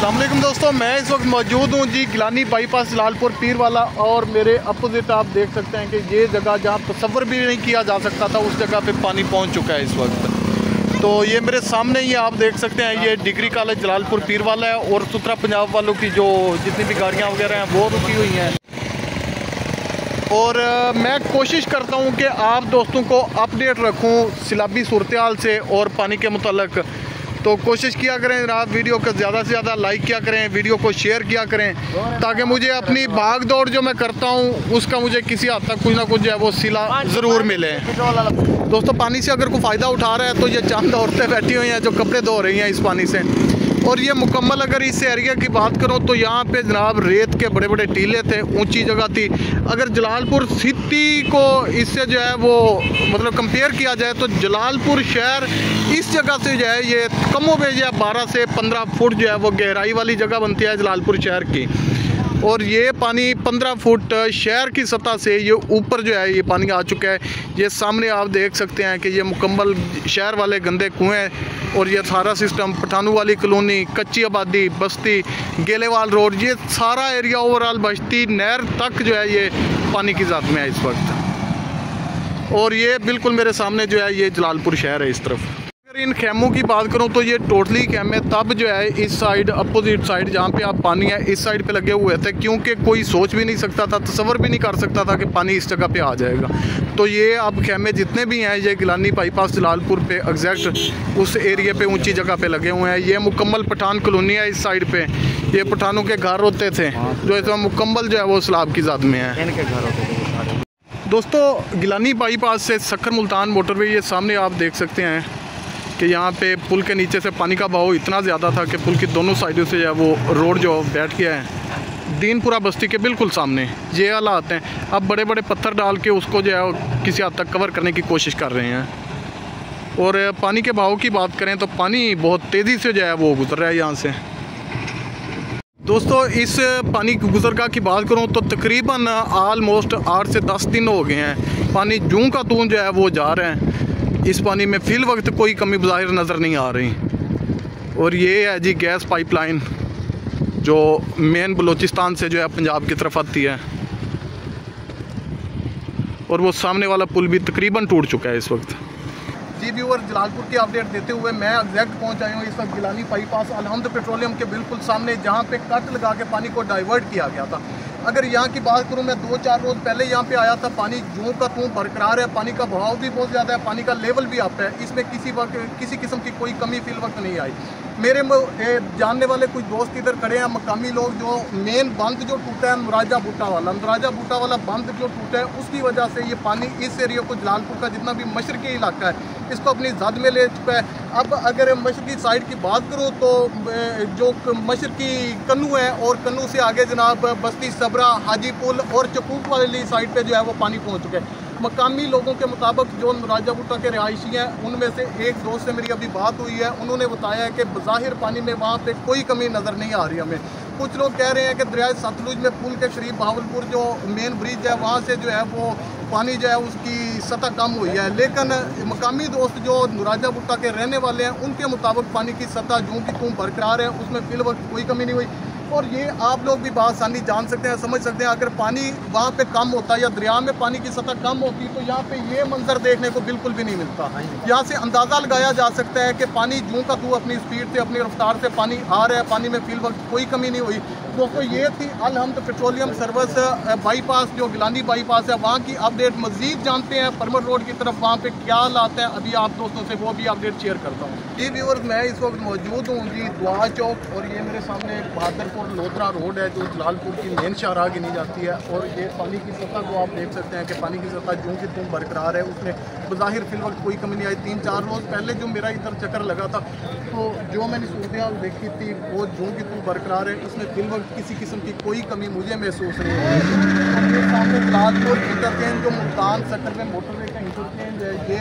अस्सलाम वालेकुम दोस्तों, मैं इस वक्त मौजूद हूँ जी गिलानी बाईपास जलालपुर पीरवाला। और मेरे अपोजिट आप देख सकते हैं कि ये जगह जहाँ तसव्वुर भी नहीं किया जा सकता था उस जगह पे पानी पहुँच चुका है इस वक्त। तो ये मेरे सामने ही आप देख सकते हैं, ये डिग्री कॉलेज जलालपुर पीरवाला है और सुथरा पंजाब वालों की जो जितनी भी गाड़ियाँ वगैरह हैं वो रुकी हुई हैं। और मैं कोशिश करता हूँ कि आप दोस्तों को अपडेट रखूँ सैलाबी सूरत हाल से और पानी के मुतालिक। तो कोशिश किया करें जनाब, वीडियो को ज़्यादा से ज़्यादा लाइक किया करें, वीडियो को शेयर किया करें, ताकि मुझे अपनी भाग दौड़ जो मैं करता हूं उसका मुझे किसी हद तक कुछ ना कुछ जो है वो सिला ज़रूर मिले। दोस्तों, पानी से अगर कोई फ़ायदा उठा रहा है तो ये चंद औरतें बैठी हुई हैं जो कपड़े धो रही हैं इस पानी से। और ये मुकम्मल अगर इस एरिया की बात करूं तो यहाँ पे जनाब रेत के बड़े बड़े टीले थे, ऊंची जगह थी। अगर जलालपुर सिटी को इससे जो है वो मतलब कंपेयर किया जाए तो जलालपुर शहर इस जगह से जो है ये कमो बेश 12 से 15 फुट जो है वो गहराई वाली जगह बनती है जलालपुर शहर की। और ये पानी 15 फुट शहर की सतह से ये ऊपर जो है ये पानी आ चुका है। ये सामने आप देख सकते हैं कि ये मुकम्मल शहर वाले गंदे कुएँ और ये सारा सिस्टम पठानू वाली कॉलोनी, कच्ची आबादी, बस्ती, गेलेवाल रोड, ये सारा एरिया ओवरऑल बस्ती नहर तक जो है ये पानी की ज़ात में है इस वक्त। और ये बिल्कुल मेरे सामने जो है ये जलालपुर शहर है इस तरफ। अगर इन खेमों की बात करूं तो ये टोटली खेमे तब जो है इस साइड अपोजिट साइड जहां पे आप पानी है इस साइड पे लगे हुए थे, क्योंकि कोई सोच भी नहीं सकता था, तसव्वुर भी नहीं कर सकता था कि पानी इस जगह पे आ जाएगा। तो ये अब खेमे जितने भी हैं ये गिलानी बाईपास जलालपुर पे एग्जैक्ट उस एरिया पे ऊंची जगह पे लगे हुए हैं। ये मुकम्मल पठान कॉलोनी है इस साइड पे। ये पठानों के घर होते थे जो इस मुकम्मल जो है वो सैलाब की ज़ात में है। इनके घर होते थे दोस्तों, गिलानी बाईपास से सक्कर मुल्तान मोटरवे ये सामने आप देख सकते हैं कि यहाँ पे पुल के नीचे से पानी का बहाव इतना ज़्यादा था कि पुल की दोनों साइडों से जो है वो रोड जो बैठ गया है दीनपुरा बस्ती के बिल्कुल सामने। ये हालात हैं। अब बड़े बड़े पत्थर डाल के उसको जो है किसी हद तक कवर करने की कोशिश कर रहे हैं। और पानी के बहाव की बात करें तो पानी बहुत तेज़ी से जो है वो गुजर रहा है यहाँ से। दोस्तों, इस पानी की गुजरगाह की बात करूँ तो तकरीबन आलमोस्ट 8 से 10 दिन हो गए हैं। पानी जूं का तूं जो है वो जा रहे हैं। इस पानी में फ़िल वक्त कोई कमी ज़ाहिर नज़र नहीं आ रही। और ये है जी गैस पाइपलाइन जो मेन बलूचिस्तान से जो है पंजाब की तरफ आती है। और वो सामने वाला पुल भी तकरीबन टूट चुका है इस वक्त। जी व्यूअर, जलालपुर की अपडेट देते हुए मैं एग्जैक्ट पहुंच आया हूँ इस वक्त गिलानी बाईपास अलहमद पेट्रोलियम के बिल्कुल सामने, जहाँ पे कट लगा के पानी को डाइवर्ट किया गया था। अगर यहाँ की बात करूँ, मैं 2-4 रोज़ पहले यहाँ पे आया था, पानी जूं का तूं बरकरार है, पानी का बहाव भी बहुत ज़्यादा है, पानी का लेवल भी अप है। इसमें किसी किस्म की कोई कमी फिल वक्त नहीं आई। मेरे जानने वाले कुछ दोस्त इधर खड़े हैं, मकामी लोग, जो मेन बंद जो टूटा है नराजा बूटा वाला बंद जो टूटा है उसकी वजह से ये पानी इस एरिया को जलालपुर का जितना भी मशरकी इलाका है इसको अपनी जद में ले चुका है। अब अगर मशरकी साइड की बात करूँ तो जो मशरकी कन्नू है और कन्नू से आगे जनाब बस्ती सबरा, हाजी पुल और चकूक वाली साइड पे जो है वो पानी पहुँच चुका है। मकामी लोगों के मुताबिक जो नराजा बूटा के रिहायशी हैं उनमें से एक दोस्त से मेरी अभी बात हुई है, उन्होंने बताया है कि बज़ाहिर पानी में वहाँ पे कोई कमी नज़र नहीं आ रही हमें। कुछ लोग कह रहे हैं कि दरिया सतलुज में पुल के करीब बहावलपुर जो मेन ब्रिज है वहाँ से जो है वो पानी जो है उसकी सतह कम हुई है। लेकिन मकामी दोस्त जो नराजा बूटा के रहने वाले हैं उनके मुताबिक पानी की सतह जूं की तूं बरकरार है, उसमें फिल वक्त कोई कमी नहीं हुई। और ये आप लोग भी बात आसानी जान सकते हैं, समझ सकते हैं, अगर पानी वहाँ पे कम होता या दरिया में पानी की सतह कम होती तो यहाँ पे ये मंजर देखने को बिल्कुल भी नहीं मिलता। यहाँ से अंदाज़ा लगाया जा सकता है कि पानी जूं का तू अपनी स्पीड से, अपनी रफ्तार से पानी आ रहा है, पानी में फिल वक्त कोई कमी नहीं हुई। दोस्तों, ये थी अलहमद पेट्रोलियम सर्विस बाईपास जो गिलानी बाईपास है, वहाँ की अपडेट मज़ीद जानते हैं परमट रोड की तरफ वहाँ पे क्या हालात हैं। अभी आप दोस्तों से वो भी अपडेट शेयर करता हूँ। जी व्यूअर्स, मैं इस वक्त मौजूद हूँ जी दुआ चौक और ये मेरे सामने एक बहादुरपुर लोधरा रोड है जो जलालपुर की मेन शाहराह गिनी जाती है। और ये पानी की सतह को आप देख सकते हैं कि पानी की सतह जूं की तूं बरकरार है, उसमें बज़ाहिर फिल वक्त कोई कमी नहीं आई। 3-4 रोज़ पहले जो मेरा इधर चक्कर लगा था तो जो मैंने सूरत हाल देखी थी वो जूं की तूं बरकरार है, उसमें फिल वक्त किसी किस्म की कोई कमी मुझे महसूस नहीं हो रही। ये सामने जलालपुर इंटरचेंज जो मुल्तान सेक्टर में मोटरवे का इंटरचेंज है, ये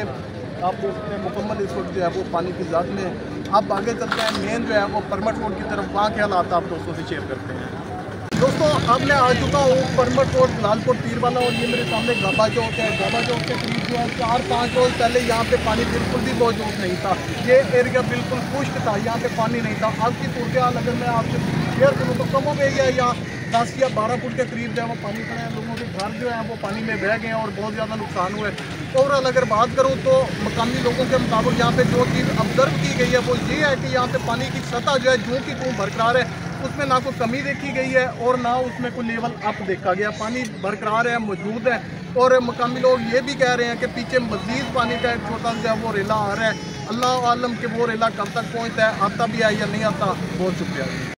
आप देख सकते हैं मुकम्मल इस वक्त जो है वो पानी की ज़ात में। अब आगे चलते हैं मेन जो है वो परमट रोड की तरफ, वहाँ के हालात आप दोस्तों से शेयर करते हैं। दोस्तों अब मैं आ चुका हूँ परमट रोड लालपुर पीर वाला और ये मेरे सामने गाबा चौक है। गाबा चौक के करीब जो है 4-5 रोज पहले यहाँ पे पानी बिल्कुल भी मौजूद नहीं था। ये एरिया बिल्कुल खुश्क था, यहाँ पे पानी नहीं था। अब की सूरत हाल अगर मैं आपसे शेयर करूँ तो कमों में यहाँ 10 या 12 फुट के करीब जो है वो पानी पड़ा है। लोगों के घर जो है वो पानी में बह गए हैं और बहुत ज़्यादा नुकसान हुआ है। ओवरऑल अगर बात करूँ तो मकामी लोगों के मुताबिक यहाँ पे जो चीज़ ऑब्जर्व की गई है वो ये है कि यहाँ पे पानी की सतह जो है जूं की तूं बरकरार है, उसमें ना कोई कमी देखी गई है और ना उसमें कोई लेवल अप देखा गया। पानी बरकरार है, मौजूद है। और मकामी लोग ये भी कह रहे हैं कि पीछे मजीद पानी का एक छोटा सा वो रेला आ रहा है। अल्लाह आलम के वो रेला कब तक पहुँचता है, आता भी है या नहीं आता। बहुत शुक्रिया।